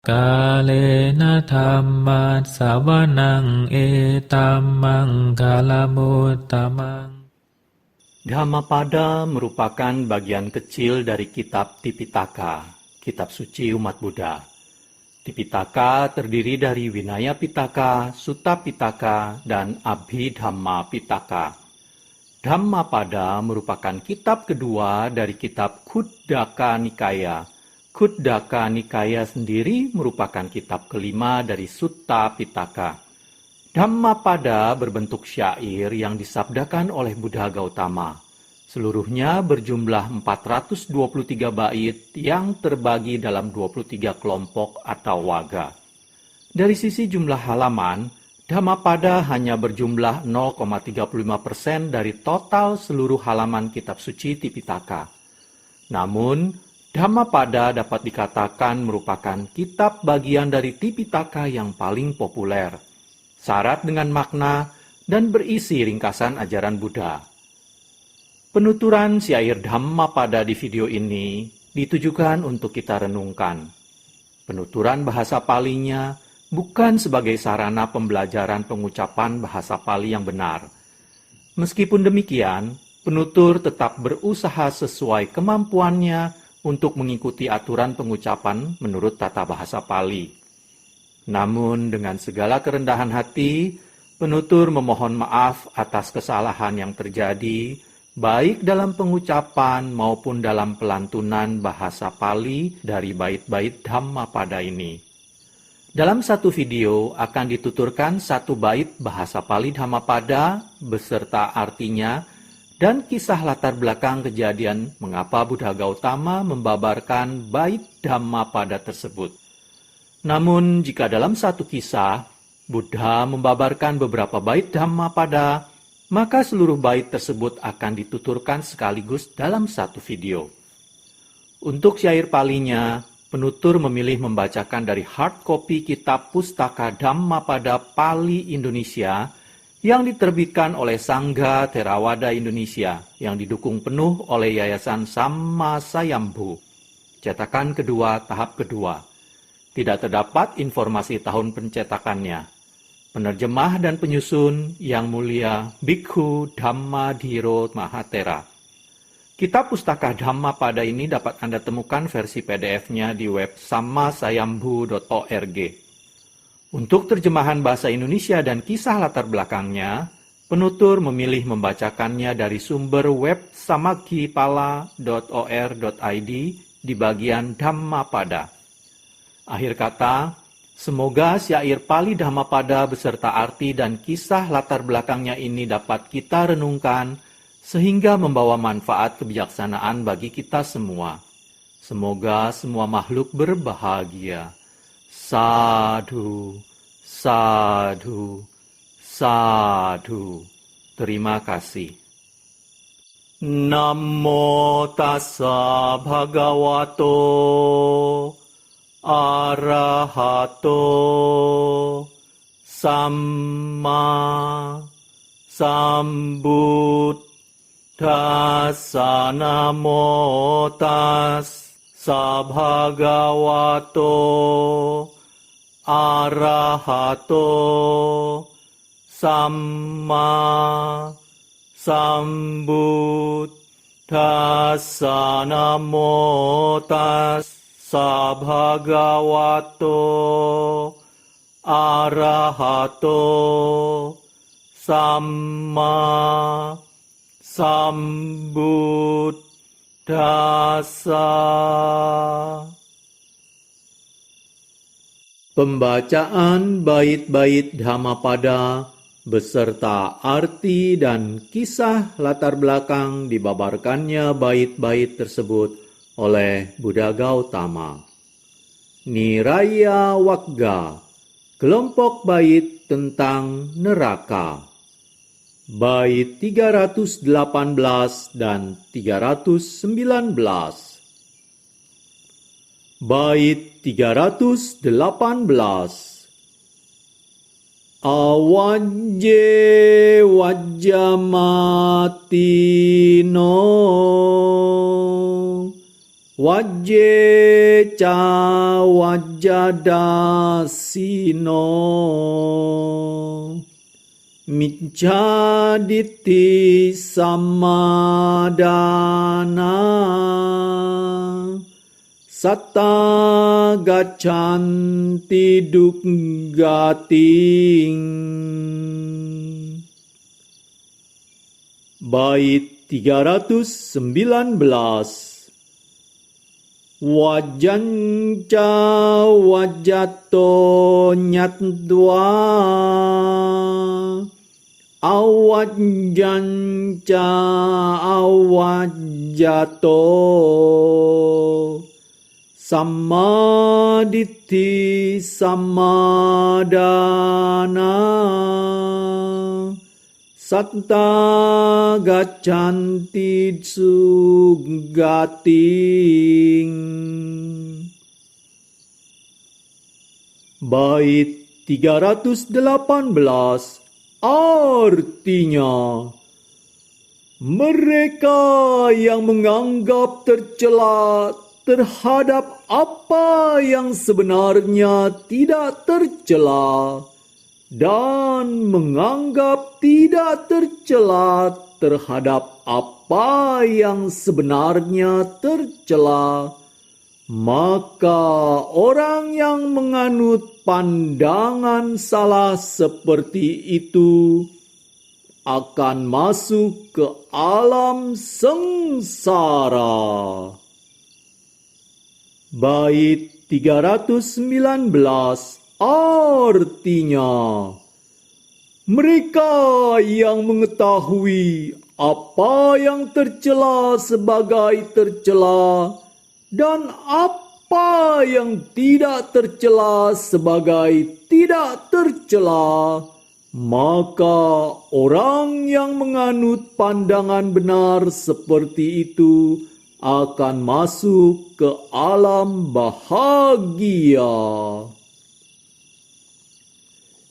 Kalena dhammat sawanang etammang kalamutamang. Dhammapada merupakan bagian kecil dari kitab Tipitaka, kitab suci umat Buddha. Tipitaka terdiri dari Vinaya Pitaka, Sutta Pitaka, dan Abhidhamma Pitaka. Dhammapada merupakan kitab kedua dari kitab Khuddaka Nikaya. Khuddaka Nikaya sendiri merupakan kitab kelima dari Sutta Pitaka. Dhammapada berbentuk syair yang disabdakan oleh Buddha Gautama. Seluruhnya berjumlah 423 bait yang terbagi dalam 23 kelompok atau waga. Dari sisi jumlah halaman, Dhammapada hanya berjumlah 0,35% dari total seluruh halaman kitab suci Tipitaka. Namun, Dhammapada dapat dikatakan merupakan kitab bagian dari Tipitaka yang paling populer, syarat dengan makna, dan berisi ringkasan ajaran Buddha. Penuturan syair Dhammapada di video ini ditujukan untuk kita renungkan. Penuturan bahasa Palinya bukan sebagai sarana pembelajaran pengucapan bahasa Pali yang benar. Meskipun demikian, penutur tetap berusaha sesuai kemampuannya untuk mengikuti aturan pengucapan menurut tata bahasa Pali. Namun dengan segala kerendahan hati, penutur memohon maaf atas kesalahan yang terjadi, baik dalam pengucapan maupun dalam pelantunan bahasa Pali dari bait-bait Dhammapada ini. Dalam satu video akan dituturkan satu bait bahasa Pali Dhammapada beserta artinya dan kisah latar belakang kejadian mengapa Buddha Gautama membabarkan bait Dhammapada tersebut. Namun jika dalam satu kisah Buddha membabarkan beberapa bait Dhammapada, maka seluruh bait tersebut akan dituturkan sekaligus dalam satu video. Untuk syair Palinya, penutur memilih membacakan dari hard copy kitab Pustaka Dhammapada Pali Indonesia yang diterbitkan oleh Sangha Theravada Indonesia yang didukung penuh oleh Yayasan Samma Sayambhu. Cetakan kedua tahap kedua. Tidak terdapat informasi tahun pencetakannya. Penerjemah dan penyusun Yang Mulia Bhikkhu Dhammadhiro Mahathera. Kitab Pustaka Dhammapada ini dapat Anda temukan versi PDF-nya di web sammasayambhu.org. Untuk terjemahan bahasa Indonesia dan kisah latar belakangnya, penutur memilih membacakannya dari sumber web samakkhipala.or.id di bagian Dhammapada. Akhir kata, semoga syair Pali Dhammapada beserta arti dan kisah latar belakangnya ini dapat kita renungkan sehingga membawa manfaat kebijaksanaan bagi kita semua. Semoga semua makhluk berbahagia. Sadhu, sadhu, sadhu. Terima kasih. Namo tassa bhagavato arahato samma sambuddhassa. Namo tassa bhagavato arahato samma sambuddhassa. Namo tassa bhagavato arahato samma sambuddhassa. Pembacaan bait-bait Dhammapada beserta arti dan kisah latar belakang dibabarkannya bait-bait tersebut oleh Buddha Gautama. Niraya Wagga, kelompok bait tentang neraka. Bait 318 dan 319. Bait 318. Awajje wajjamatino Wajje ca wajjadasino Micca-ditti sammadana Satta gaccanti duggating. Bait 319. Wajanca wajato nyatwa awajanca awajato samaditi samadana satta gaccanti suggating. Bait 318. Artinya, mereka yang menganggap tercela terhadap apa yang sebenarnya tidak tercela dan menganggap tidak tercela terhadap apa yang sebenarnya tercela, maka orang yang menganut pandangan salah seperti itu akan masuk ke alam sengsara. Bait 319. Artinya, mereka yang mengetahui apa yang tercela sebagai tercela dan apa yang tidak tercela sebagai tidak tercela, maka orang yang menganut pandangan benar seperti itu akan masuk ke alam bahagia.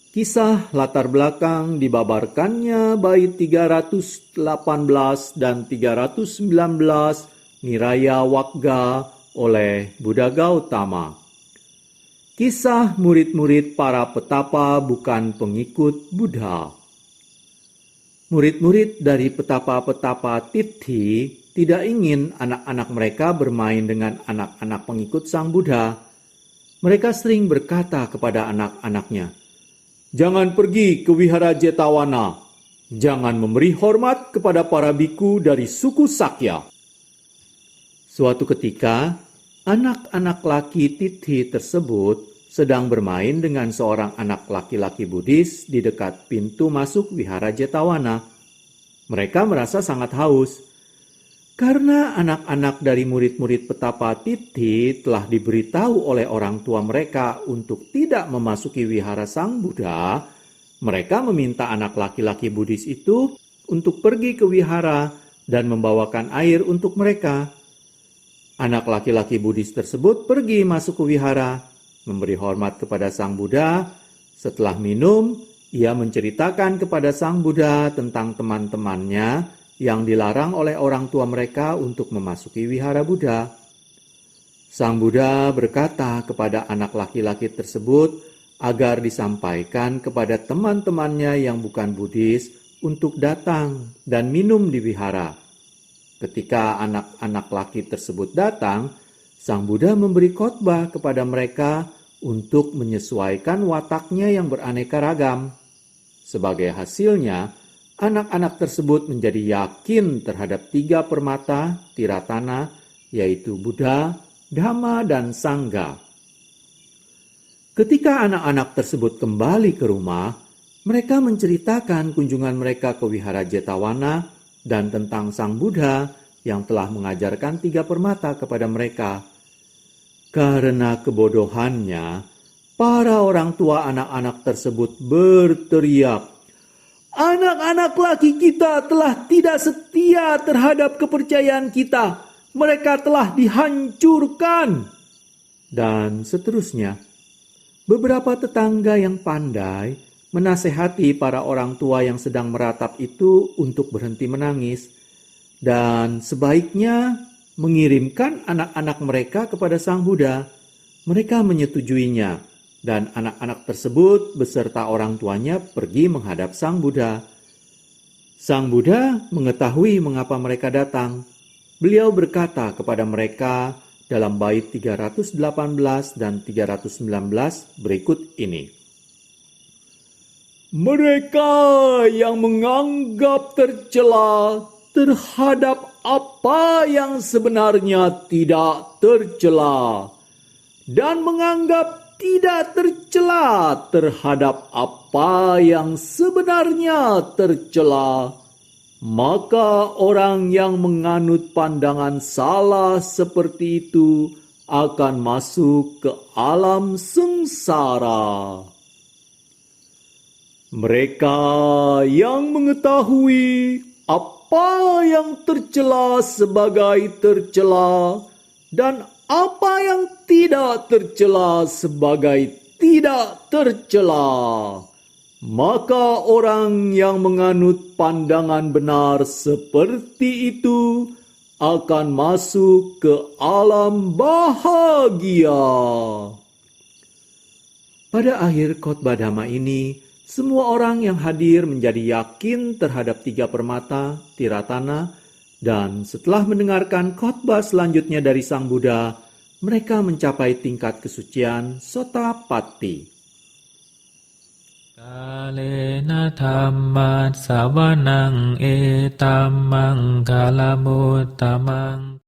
Kisah latar belakang dibabarkannya bait 318 dan 319 Niraya Wagga oleh Buddha Gautama. Kisah murid-murid para petapa bukan pengikut Buddha. Murid-murid dari petapa-petapa Tithi tidak ingin anak-anak mereka bermain dengan anak-anak pengikut Sang Buddha. Mereka sering berkata kepada anak-anaknya, "Jangan pergi ke wihara Jetawana. Jangan memberi hormat kepada para biku dari suku Sakya." Suatu ketika, anak-anak laki Tithi tersebut sedang bermain dengan seorang anak laki-laki Buddhis di dekat pintu masuk wihara Jetawana. Mereka merasa sangat haus. Karena anak-anak dari murid-murid petapa Tithi telah diberitahu oleh orang tua mereka untuk tidak memasuki wihara Sang Buddha, mereka meminta anak laki-laki Buddhis itu untuk pergi ke wihara dan membawakan air untuk mereka. Anak laki-laki Buddhis tersebut pergi masuk ke wihara, memberi hormat kepada Sang Buddha. Setelah minum, ia menceritakan kepada Sang Buddha tentang teman-temannya yang dilarang oleh orang tua mereka untuk memasuki wihara Buddha. Sang Buddha berkata kepada anak laki-laki tersebut agar disampaikan kepada teman-temannya yang bukan Buddhis untuk datang dan minum di wihara. Ketika anak-anak laki tersebut datang, Sang Buddha memberi khotbah kepada mereka untuk menyesuaikan wataknya yang beraneka ragam. Sebagai hasilnya, anak-anak tersebut menjadi yakin terhadap 3 permata Tiratana, yaitu Buddha, Dhamma, dan Sangha. Ketika anak-anak tersebut kembali ke rumah, mereka menceritakan kunjungan mereka ke wihara Jetawana dan tentang Sang Buddha yang telah mengajarkan 3 permata kepada mereka. Karena kebodohannya, para orang tua anak-anak tersebut berteriak, "Anak-anak laki kita telah tidak setia terhadap kepercayaan kita. Mereka telah dihancurkan." Dan seterusnya. Beberapa tetangga yang pandai menasehati para orang tua yang sedang meratap itu untuk berhenti menangis. Dan sebaiknya mengirimkan anak-anak mereka kepada Sang Buddha. Mereka menyetujuinya, dan anak-anak tersebut beserta orang tuanya pergi menghadap Sang Buddha. Sang Buddha mengetahui mengapa mereka datang. Beliau berkata kepada mereka dalam bait 318 dan 319 berikut ini. Mereka yang menganggap tercela terhadap apa yang sebenarnya tidak tercela, dan menganggap tidak tercela terhadap apa yang sebenarnya tercela, maka orang yang menganut pandangan salah seperti itu akan masuk ke alam sengsara. Mereka yang mengetahui apa yang tercela sebagai tercela dan apa yang tidak tercela sebagai tidak tercela, maka orang yang menganut pandangan benar seperti itu akan masuk ke alam bahagia. Pada akhir khotbah Dhamma ini, semua orang yang hadir menjadi yakin terhadap tiga permata, tiratana, dan setelah mendengarkan khotbah selanjutnya dari Sang Buddha, mereka mencapai tingkat kesucian Sotapatti. Kalena dhammat savanang etammang kalamuttamaং